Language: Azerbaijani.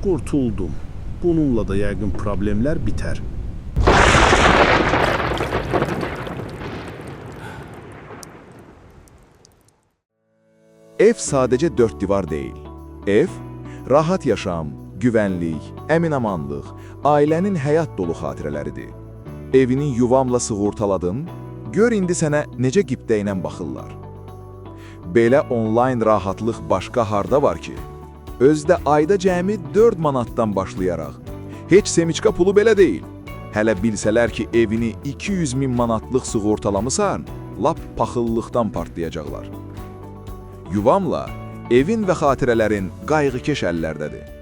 Qurtuldum. Bununla da yəqin problemlər bitər. Ev sadəcə dörd divar deyil. Ev, rahat yaşam, güvənlik, əminamanlıq, ailənin həyat dolu xatirələridir. Evini yuvamla sığortaladın, gör indi sənə necə qibdə ilə baxırlar. Belə onlayn rahatlıq başqa harda var ki? Özdə ayda cəmi 4 manatdan başlayaraq. Heç semiçka pulu belə deyil. Hələ bilsələr ki, evini 200.000 manatlıq sığortalamısan, lap paxıllıqdan partlayacaqlar. Yuvamla evin və xatirələrin qayğıkeş əllərdədir.